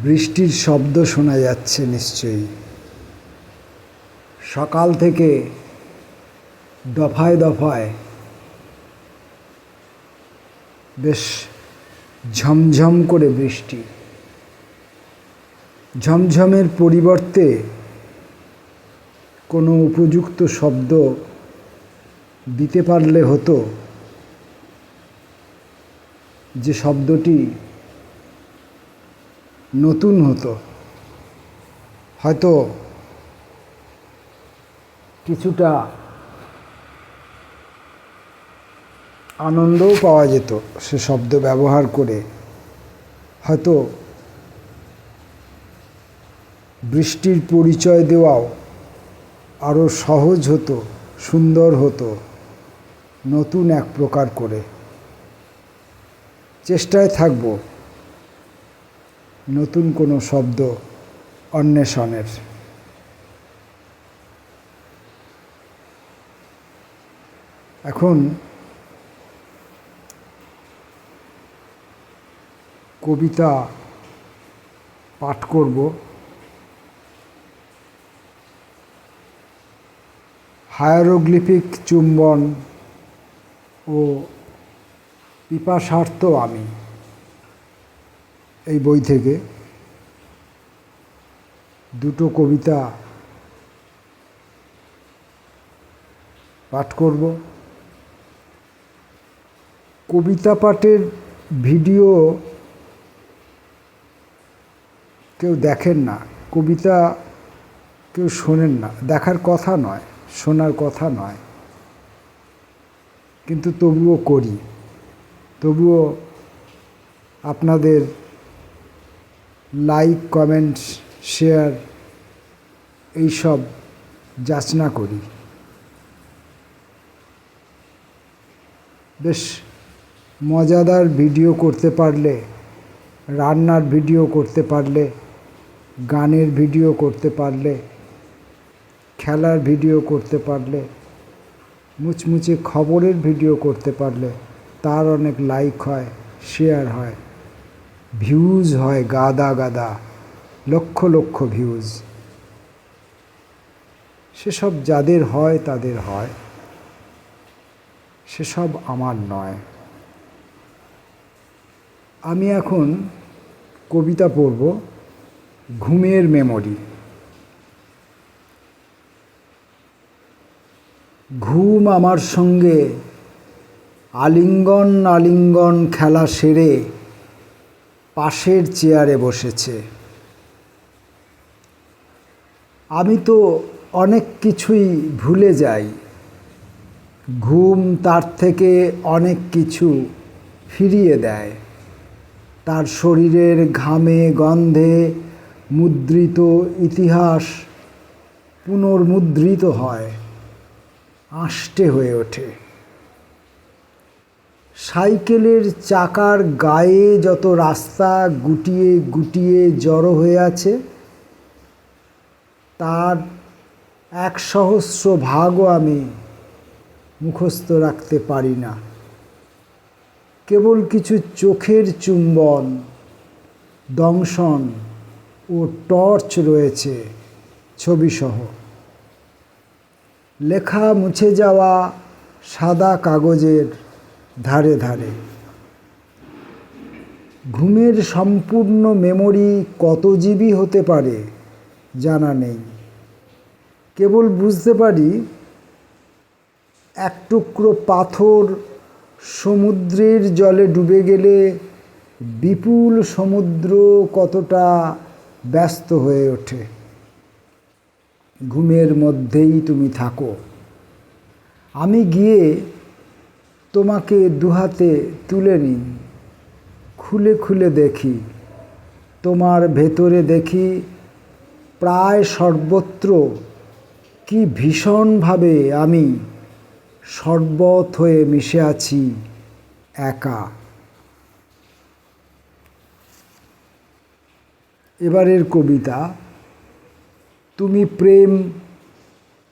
বৃষ্টির শব্দ শোনা যাচ্ছে নিশ্চয়ই। সকাল থেকে দফায় দফায় বেশ ঝমঝম করে বৃষ্টি। ঝমঝমের পরিবর্তে কোনো উপযুক্ত শব্দ দিতে পারলে হতো, যে শব্দটি নতুন হতো, হয়তো কিছুটা আনন্দও পাওয়া যেত সে শব্দ ব্যবহার করে। হয়তো বৃষ্টির পরিচয় দেওয়াও আরও সহজ হতো, সুন্দর হতো, নতুন এক প্রকার করে। চেষ্টায় থাকব নতুন কোনো শব্দ অন্বেষণের। এখন কবিতা পাঠ করব। হায়ারোগ্লিফিক চুম্বন ও পিপাসার্থ আমি, এই বই থেকে দুটো কবিতা পাঠ করব। কবিতা পাঠের ভিডিও কেউ দেখেন না, কবিতা কেউ শোনেন না, দেখার কথা নয়, শোনার কথা নয়, কিন্তু তবুও করি। তবুও আপনাদের লাইক, কমেন্ট, শেয়ার এইসব যাচনা করি। বেশ মজাদার ভিডিও করতে পারলে, রান্নার ভিডিও করতে পারলে, গানের ভিডিও করতে পারলে, খেলার ভিডিও করতে পারলে, মুচমুচে খবরের ভিডিও করতে পারলে তার অনেক লাইক হয়, শেয়ার হয়, ভিউজ হয়, গাদা গাদা, লক্ষ লক্ষ ভিউজ। সেসব যাদের হয় তাদের হয়, সেসব আমার নয়। আমি এখন কবিতা পড়ব, ঘুমের মেমোরি। ঘুম আমার সঙ্গে আলিঙ্গন আলিঙ্গন খেলা সেরে পাশের চেয়ারে বসেছে। আমি তো অনেক কিছুই ভুলে যাই, ঘুম তার থেকে অনেক কিছু ফিরিয়ে দেয়। তার শরীরের ঘামে গন্ধে মুদ্রিত ইতিহাস পুনর্মুদ্রিত হয়, আষ্টে হয়ে ওঠে। সাইকেলের চাকার গায়ে যত রাস্তা গুটিয়ে গুটিয়ে জড়ো হয়ে আছে, তার 1,000,000 ভাগও আমি মুখস্থ রাখতে পারি না। কেবল কিছু চোখের চুম্বন, দংশন ও টর্চ রয়েছে ছবিসহ। লেখা মুছে যাওয়া সাদা কাগজের ধারে ধারে। ঘুমের সম্পূর্ণ মেমোরি কত জিবি হতে পারে জানা নেই। কেবল বুঝতে পারি এক টুকরো পাথর সমুদ্রের জলে ডুবে গেলে বিপুল সমুদ্র কতটা ব্যস্ত হয়ে ওঠে। ঘুমের মধ্যেই তুমি থাকো, আমি গিয়ে তোমাকে দুহাতে তুলে নিই। খুলে খুলে দেখি, তোমার ভেতরে দেখি প্রায় সর্বত্র কি ভীষণভাবে আমি শরবত হয়ে মিশে আছি একা। এবারের কবিতা, তুমি প্রেম,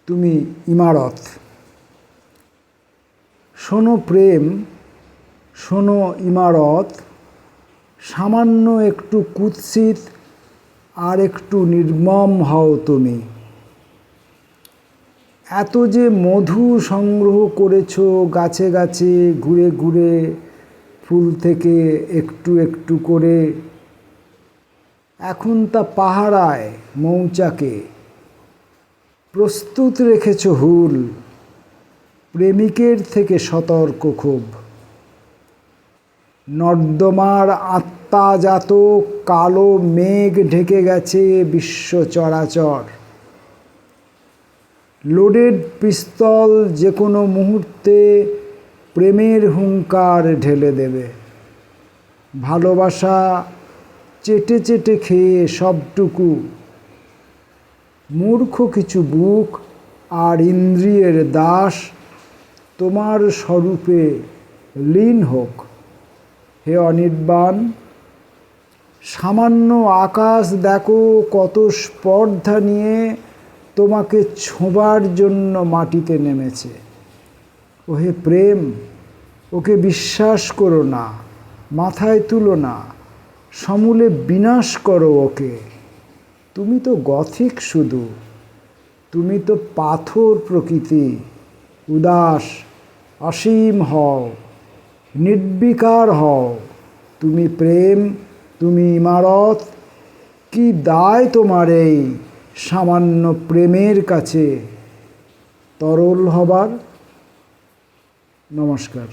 তুমি ইমারত। শোনো প্রেম, শোনো ইমারত, সামান্য একটু কুৎসিত আর একটু নির্মম হও তুমি। এত যে মধু সংগ্রহ করেছ গাছে গাছে ঘুরে ঘুরে, ফুল থেকে একটু একটু করে, এখন তা পাহারায় মৌচাকে। প্রস্তুত রেখেছ হুল, প্রেমিকের থেকে সতর্ক খুব। নর্দমার আত্মাজাত কালো মেঘ ঢেকে গেছে বিশ্ব চরাচর। লোডেড পিস্তল যে কোনো মুহূর্তে প্রেমের হুঙ্কার ঢেলে দেবে। ভালোবাসা চেটে চেটে খেয়ে সবটুকু, মূর্খ কিছু বুক আর ইন্দ্রিয়ের দাস তোমার স্বরূপে লীন হোক। হে অনির্বাণ, সামান্য আকাশ দেখো কত স্পর্ধা নিয়ে তোমাকে ছোঁবার জন্য মাটিতে নেমেছে। ওহে প্রেম, ওকে বিশ্বাস করো না, মাথায় তুলো না, সমূলে বিনাশ করো ওকে। তুমি তো গথিক শুধু, তুমি তো পাথর প্রকৃতি। উদাস অসীম হও, নির্বিকার হও। তুমি প্রেম, তুমি ইমারত। কি দায় তোমার এই সামান্য প্রেমের কাছে তরল হবার? নমস্কার।